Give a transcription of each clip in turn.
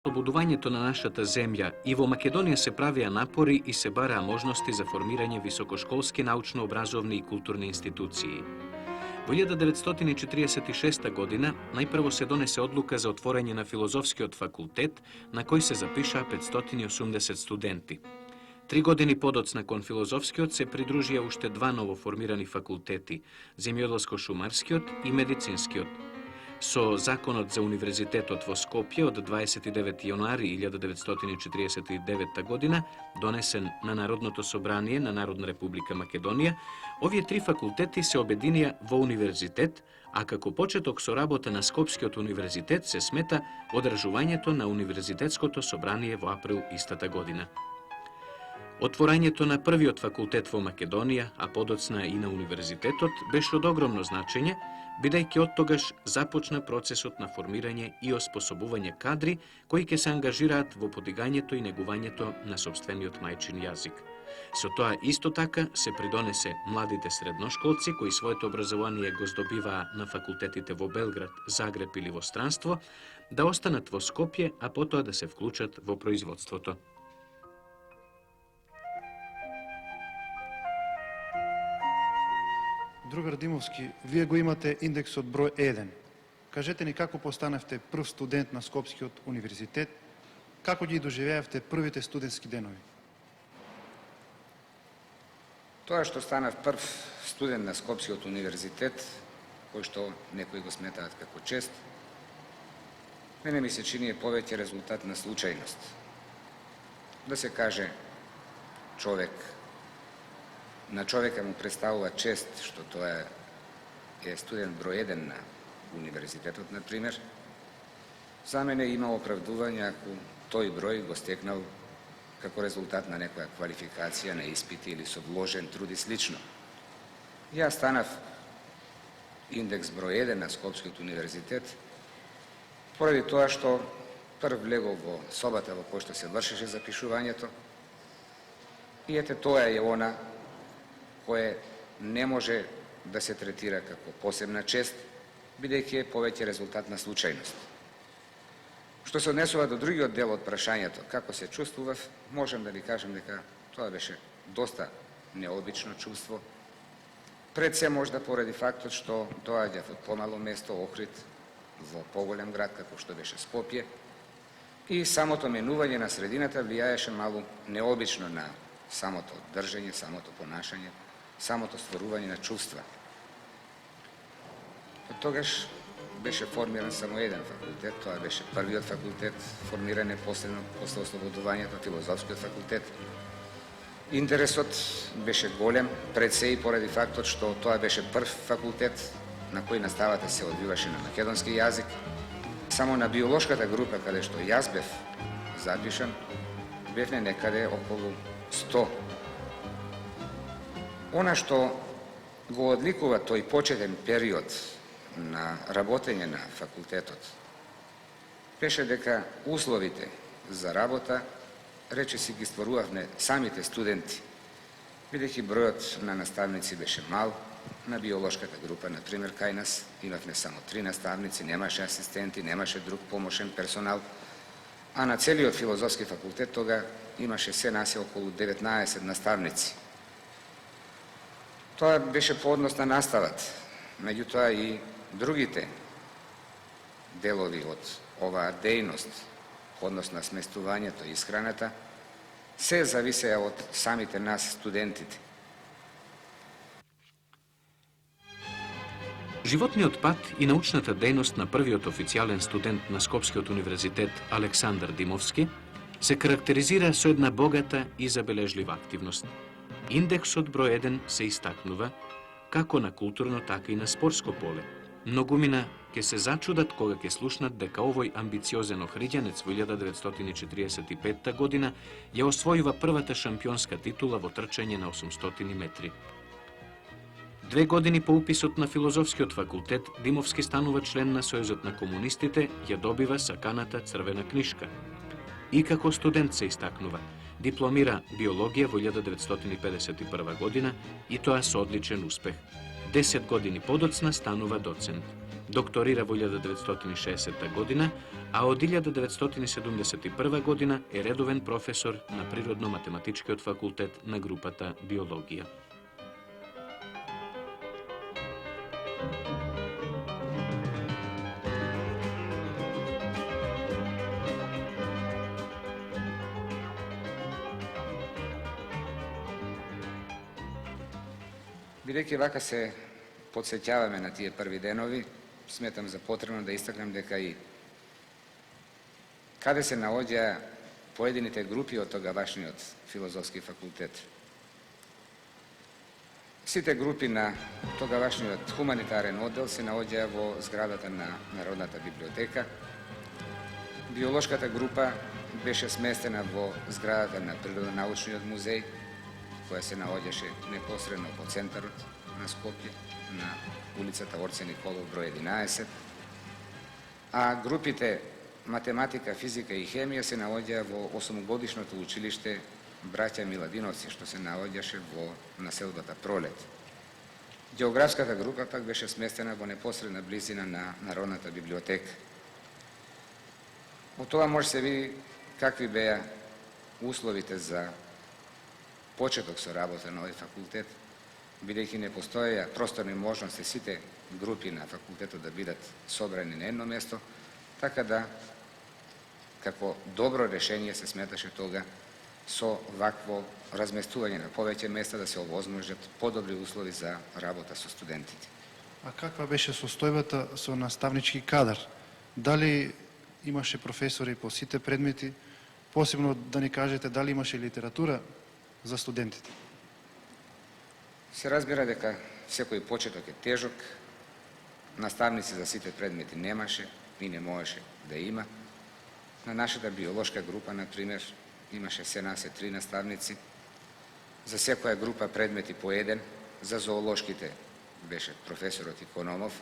Ослободувањето на нашата земја и во Македонија се правеа напори и се бараа можности за формирање високошколски научно-образовни и културни институции. Во 1946 година најпрво се донесе одлука за отворање на филозофскиот факултет, на кој се запишаа 580 студенти. 3 години подоцна кон филозофскиот се придружија уште два новоформирани факултети – земјоделско-шумарскиот и медицинскиот. Со Законот за Универзитетот во Скопје од 29 јануари 1949 година, донесен на Народното собрание на Народна република Македонија, овие три факултети се обединија во универзитет, а како почеток со работа на Скопскиот универзитет се смета одржувањето на Универзитетското собрание во април истата година. Отворањето на првиот факултет во Македонија, а подоцна и на универзитетот, беше од огромно значење, бидејќи оттогаш започна процесот на формирање и оспособување кадри кои ќе се ангажираат во подигањето и негувањето на сопствениот мајчин јазик. Со тоа исто така се придонесе младите средношколци кои своето образование го здобиваа на факултетите во Белград, Загреб или во странство, да останат во Скопје, а потоа да се вклучат во производството. Другар Димовски, вие го имате индексот број 1. Кажете ни како постанавте прв студент на Скопскиот универзитет, како ги доживеавте првите студентски денови? Тоа што станав прв студент на Скопскиот универзитет, кој што некои го сметаат како чест, мене ми се чини повеќе резултат на случајност. Да се каже, на човека му представува чест што тоа е студент број 1 на универзитетот, например. За мене има оправдување ако тој број го стекнал како резултат на некоја квалификација на испити или со вложен труд и слично. Јас станав индекс број 1 на Скопскиот универзитет поради тоа што прв влегов во собата во која што се вршеше запишувањето и ете тоа е она кое не може да се третира како посебна чест, бидејќи е повеќе резултат на случајност. Што се однесува до другиот дел од прашањето, како се чувствував, можам да ви кажам дека тоа беше доста необично чувство. Пред се можда поради фактот што доаѓав од помало место, Охрид, во поголем град како што беше Скопје, и самото менување на средината влијаеше малку необично на самото држење, самото понашање, самото стварување на чувства. Од тогаш беше формиран само еден факултет, тоа беше првиот факултет, формиран непосредно после ослободувањето, филозофскиот факултет. Интересот беше голем, пред се и поради фактот што тоа беше прв факултет на кој наставата се одвиваше на македонски јазик. Само на биолошката група, каде што јас бев запишан, бевне некаде околу 100. Она што го одликува тој почетен период на работење на факултетот беше дека условите за работа речиси ги стварувавме самите студенти, бидејќи бројот на наставници беше мал. На биолошката група, например, кај нас имавме само 3 наставници, немаше асистенти, немаше друг помошен персонал, а на целиот филозофски факултет тога имаше се нас околу 19 наставници. Тоа беше по однос на настават, меѓутоа и другите делови од оваа дејност, однос на сместувањето и исхраната, се зависеа од самите нас, студентите. Животниот пат и научната дејност на првиот официјален студент на Скопскиот универзитет Александар Димовски се карактеризира со една богата и забележлива активност. Индексот број 1 се истакнува како на културно, така и на спортско поле. Многумина ќе се зачудат кога ќе слушнат дека овој амбициозен охриѓанец во 1945 година ја освојува првата шампионска титула во трчање на 800 метри. 2 години по уписот на филозофскиот факултет, Димовски станува член на Сојузот на комунистите, ја добива саканата црвена книшка. И како студент се истакнува. Дипломира биологија во 1951 година и тоа со одличен успех. 10 години подоцна станува доцент. Докторира во 1960 година, а од 1971 година е редовен професор на Природно-математичкиот факултет на групата Биологија. Бидејќи вака се подсеќаваме на тие први денови, сметам за потребно да истакнем дека и каде се наоѓа поедините групи од тогавашниот филозофски факултет. Сите групи на тогавашниот хуманитарен оддел се наоѓа во зградата на Народната библиотека. Биолошката група беше сместена во зградата на Природонаучниот музеј, која се наоѓаше непосредно во центарот на Скопје, на улицата Орце Николов број 11, а групите математика, физика и хемија се наоѓа во 8-годишното училиште Браќа Миладиновци, што се наоѓаше во населбата Пролет. Географската група пак беше сместена во непосредна близина на Народната библиотека. Од тоа може се види какви беа условите за почеток со работа на овој факултет, бидејќи не постоеја просторни можности сите групи на факултетот да бидат собрани на едно место, така да како добро решение се сметаше тога со вакво разместување на повеќе места да се овозможат подобри услови за работа со студентите. А каква беше состојбата со наставнички кадар? Дали имаше професори по сите предмети? Посебно да ни кажете дали имаше литература за студентите? Се разбира дека секој почеток е тежок, наставници за сите предмети немаше и не можеше да има. На нашата биолошка група, например, имаше се нас 3 наставници, за секоја група предмети по еден, за зоолошките беше професорот Икономов,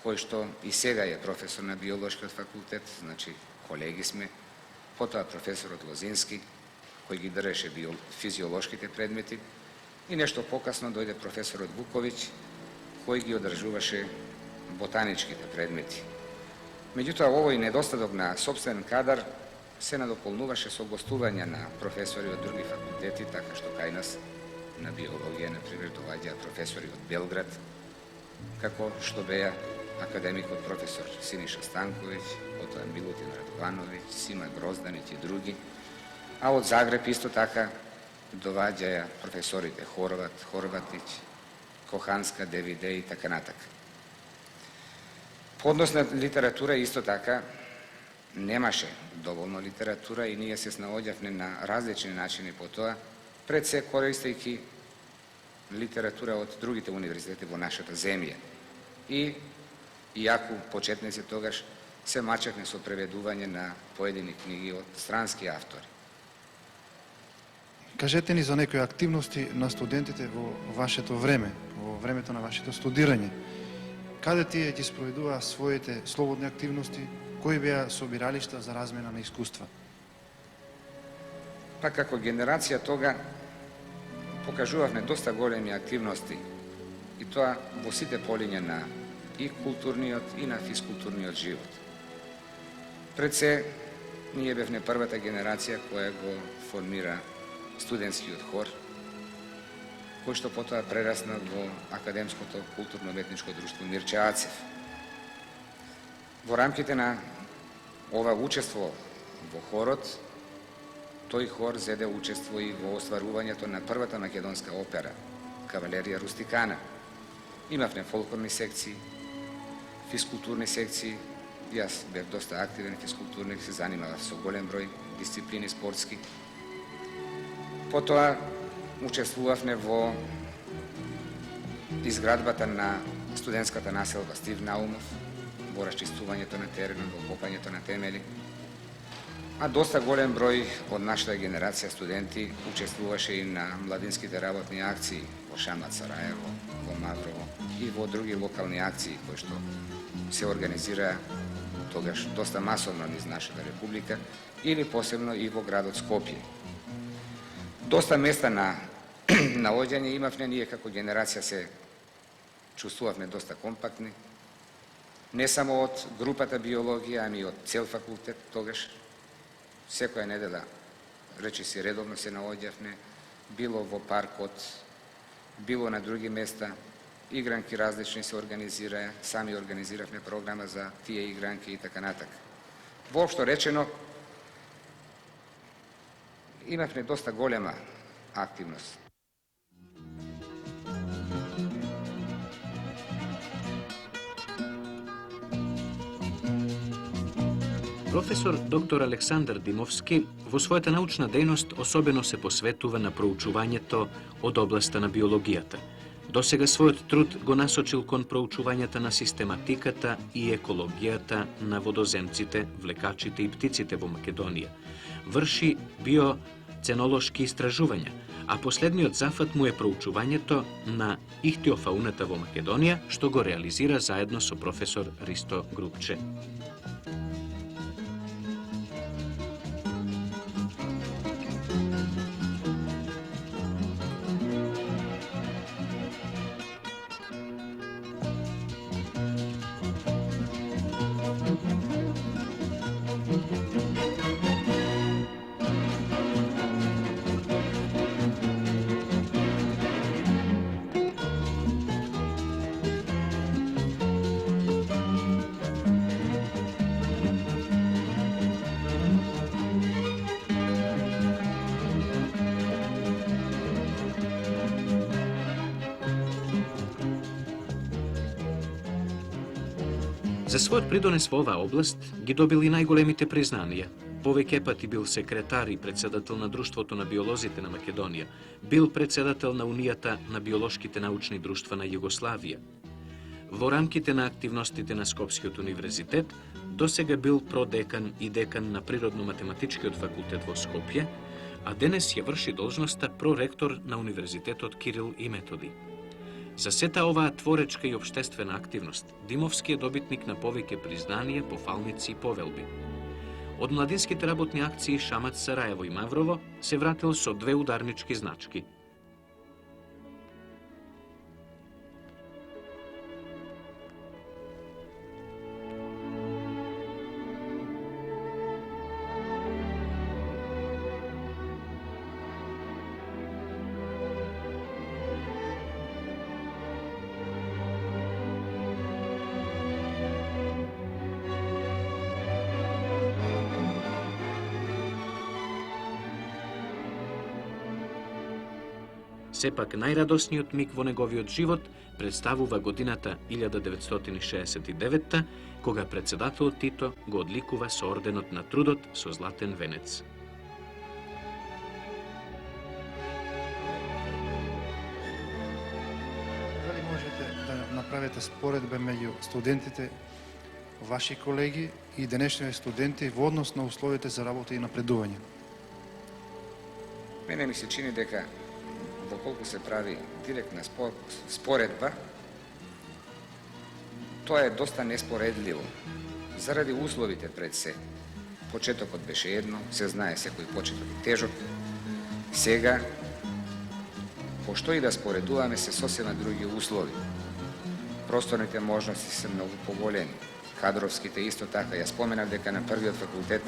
кој што и сега е професор на биолошкиот факултет, значи колеги сме, потоа професорот Лозински, кој ги држеше физиолошките предмети, и нешто покасно дојде професорот Вуковиќ, кој ги одржуваше ботаничките предмети. Меѓутоа, овој недостаток на сопствен кадар се надополнуваше со гостување на професори од други факултети, така што кај нас на биологија, например, доаѓаа професори од Белград, како што беа академикот професор Синиша Станковиќ, потоа Милутин Радовановиќ, Сима Грозданич и други, а од Загреб исто така доваѓаја професорите Хорват, Хорватиќ, Коханска, Девиде и така натака. По однос на литература исто така немаше доволно литература и ние се снаоѓавме на различни начини по тоа, пред се користејќи литература од другите универзитети во нашата земја. И иако почетници тогаш се мачевме со преведување на поедини книги од странски автори. Кажете ни за некои активности на студентите во вашето време, во времето на вашето студирање. Каде тие ги спроведуваа своите слободни активности, кои беа собиралишта за размена на искуства? Па како генерација тога покажувавме доста големи активности и тоа во сите полиња на и културниот и на физкултурниот живот. Пред се, ние бевме првата генерација која го формира студентскиот хор, кој што потоа прерасна во Академското културно-уметничко друштво Мирче Ацев. Во рамките на ова учество во хорот, тој хор зеде учество и во остварувањето на првата македонска опера, Кавалерија Рустикана. Имавме фолклорни секции, физкултурни секции, јас бев доста активен физкултурник, се занимавав со голем број дисциплини спортски. Потоа учествувавме во изградбата на студентската населба Стив Наумов, во расчистувањето на теренот, во копањето на темели. А доста голем број од нашата генерација студенти учествуваше и на младинските работни акции во Шамат, Сараево, во Маврово и во други локални акции кои што се организираа тогаш доста масовно низ нашата република или посебно и во градот Скопје. Доста места на наоѓање имавме, ние како генерација се чувствувавме доста компактни. не само од групата биологија, ами од цел факултет тогаш. Секоја недела, речи си, редовно се наоѓавме, било во паркот, било на други места, игранки различни се организираа, сами организиравме програма за тие игранки и така натака. Воопшто речено, имавме доста голема активност. Професор доктор Александар Димовски во својата научна дејност особено се посветува на проучувањето од областа на биологијата. Досега својот труд го насочил кон проучувањата на систематиката и екологијата на водоземците, влекачите и птиците во Македонија. Врши биоценолошки истражувања, а последниот зафат му е проучувањето на ихтиофауната во Македонија, што го реализира заедно со професор Ристо Грубче. За својот придонес во оваа област ги добил и најголемите признанија. Повеќе пати бил секретар и председател на Друштвото на биолозите на Македонија, бил председател на Унијата на биолошките научни друштва на Југославија. Во рамките на активностите на Скопскиот универзитет, досега бил продекан и декан на Природно-математичкиот факултет во Скопје, а денес ја врши должноста проректор на Универзитетот Кирил и Методи. За сета оваа творечка и општествена активност, Димовски е добитник на повеќе признанија, пофалници и повелби. Од младинските работни акции Шамац, Сараево и Маврово се вратил со 2 ударнички значки. Сепак најрадосниот миг во неговиот живот представува годината 1969, кога председателот Тито го одликува со орденот на трудот со златен венец. Дали можете да направите споредба меѓу студентите, ваши колеги и денешните студенти во однос на условите за работа и напредување? Мене ми се чини дека доколку се прави директна споредба, тоа е доста неспоредливо. Заради условите пред се. Почетокот беше едно, се знае секој почеток е тежок. Сега, пошто и да споредуваме, се сосема други услови. Просторните можности се многу поголеми. Кадровските исто така. Ја споменав дека на првиот факултет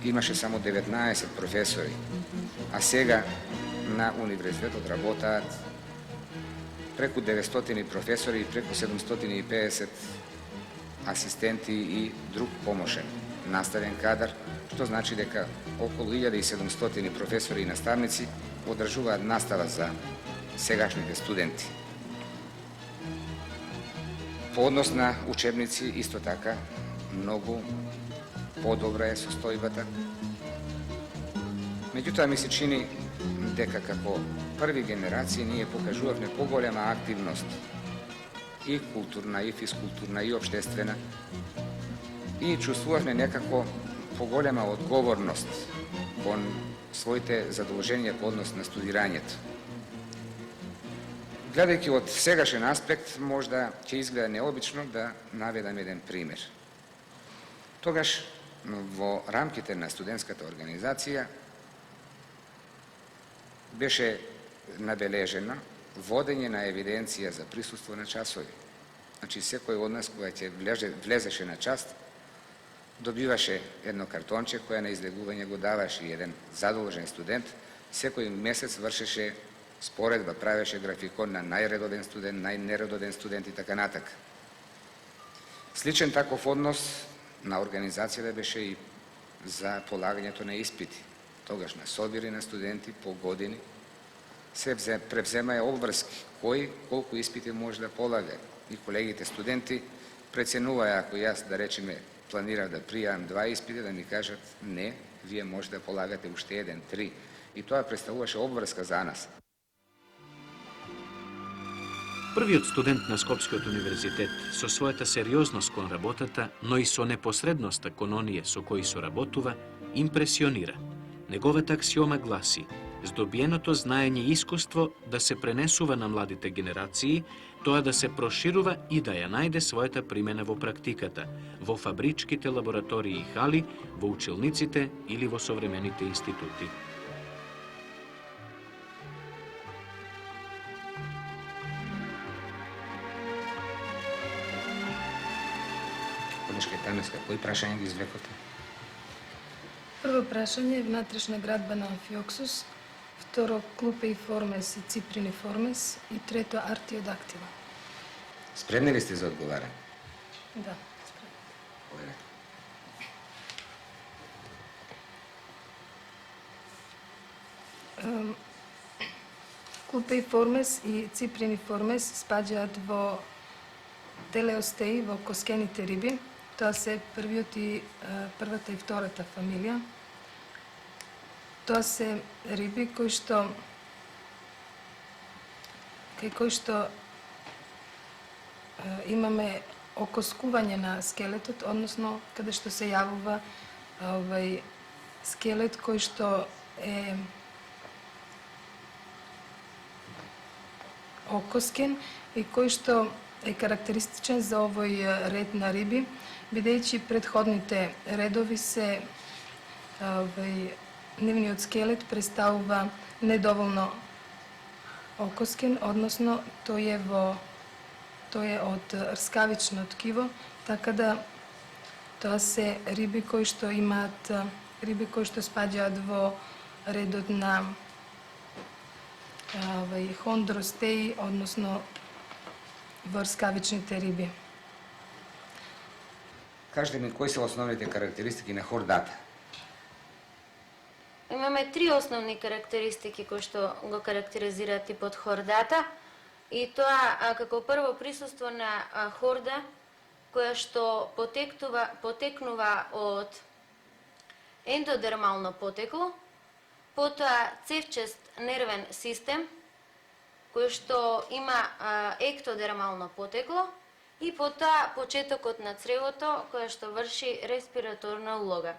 имаше само 19 професори, а сега на универзитетот работаат преку 900 професори и преку 750 асистенти и друг помошен наставен кадар, што значи дека околу 1700 професори и наставници одржуваат настава за сегашните студенти. По однос на учебници исто така многу подобра е состојбата. Меѓутоа ми се чини дека како први генерации ние покажувавме поголема активност и културна, и физкултурна, и општествена, и чувствувавме некако поголема одговорност кон своите задолженија по однос на студирањето. Гледајќи од сегашен аспект, можда ќе изгледа необично да наведам еден пример. Тогаш во рамките на студентската организација беше набележено водење на евиденција за присуство на часови. Значи, секој од нас кога ќе влезеше на част, добиваше едно картонче кое на излегување го даваше и еден задолжен студент секој месец вршеше споредба, правеше графикон на најредовен студент, најнередовен студент и така натака. Сличен таков однос на организацијата беше и за полагањето на испити. Тогаш на собири на студенти по години се превземаја обврски кој колку испити може да полага и колегите студенти преценуваја ако јас да речеме планирав да пријавам 2 испити, да ми кажат не, вие може да полагате уште 1, 3. И тоа представуваше обврска за нас. Првиот студент на Скопскиот универзитет со својата сериозност кон работата, но и со непосредноста кон оние со кои соработува, импресионира. Неговата аксиома гласи: здобиеното знаење и искуство да се пренесува на младите генерации, тоа да се проширува и да ја најде својата примена во практиката, во фабричките лаборатории и хали, во училниците или во современите институти. Колешка Танеска, кои прашања ги извлекоте? Прво прашање е внатрешна градба на Амфиоксус, второ клупе и формес и циприни формес и трето артиодактила. Спремни ли сте за одговарање? Да, спремно. Клупе и формес и циприни формес спаѓаат во телеостеи, во коскените риби. Тоа се првата и втората фамилија. Тоа се риби кои што имаме окоскување на скелетот, односно каде што се јавува скелет кој што е окоскен и кој што е карактеристичен за овој ред на риби, бидејќи претходните редови се нивниот скелет представува недоволно окоскен, односно тој е од рскавично ткиво, така да тоа се риби кои што спаѓаат во редот на хондростеи, односно во рскавичните риби. Кажете ми, кои се основните карактеристики на хордата? Имаме 3 основни карактеристики кои што го карактеризираат типот хордата. И тоа како прво присуство на хорда која што потекнува од ендодермално потекло, потоа цевчест нервен систем кој што има ектодермално потекло и потоа почетокот на цревото која што врши респираторна улога.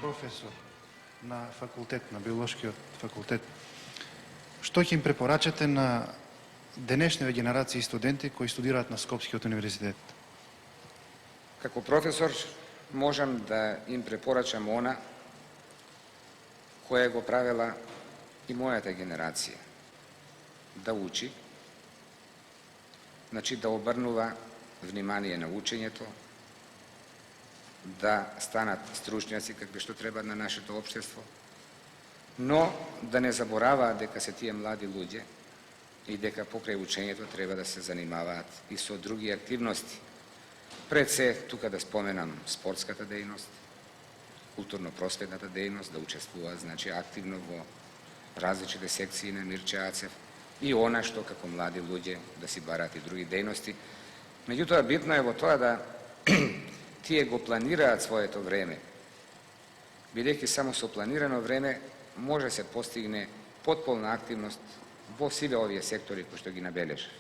Професор на факултет, на биолошкиот факултет, што ќе им препорачате на денешниве генерации студенти кои студираат на Скопскиот универзитет? Како професор можам да им препорачам она која го правела и мојата генерација. Да учи, значи да обрнува внимание на учењето, да станат стручњаци какви што треба на нашето општество, но да не забораваат дека се тие млади луѓе и дека покрај учењето треба да се занимаваат и со други активности. Пред се, тука да споменам спортската дејност, културно-просветната дејност, да учествуваат значи активно во различните секции на Мирче Ацев и она што како млади луѓе да си бараат и други дејности. Меѓутоа, битно е во тоа да тие го планираат своето време, бидејќи само со планирано време може се постигне потполна активност во сиве овие сектори кои што ги набележав.